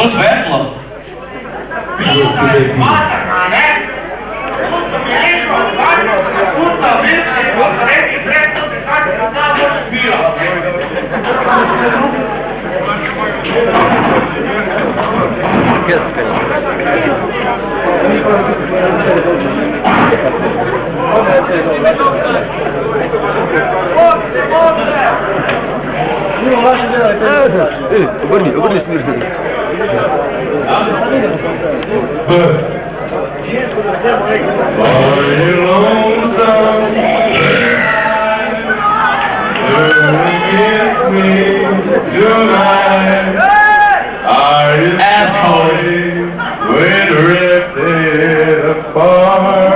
U svetlo. Materna, ne? Tu sam je rekao, kako se napucao misli, ko sam rekli predstavni kako se da još bila. Obrni smirno. Sad vidimo sam sve. Asshole, we drifted apart.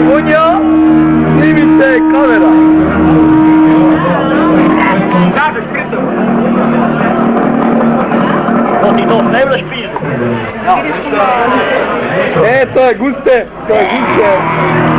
Munjo, snimite kamera. Zabiš pricom. ti to ne budeš pizdu. To je guste, to je guste.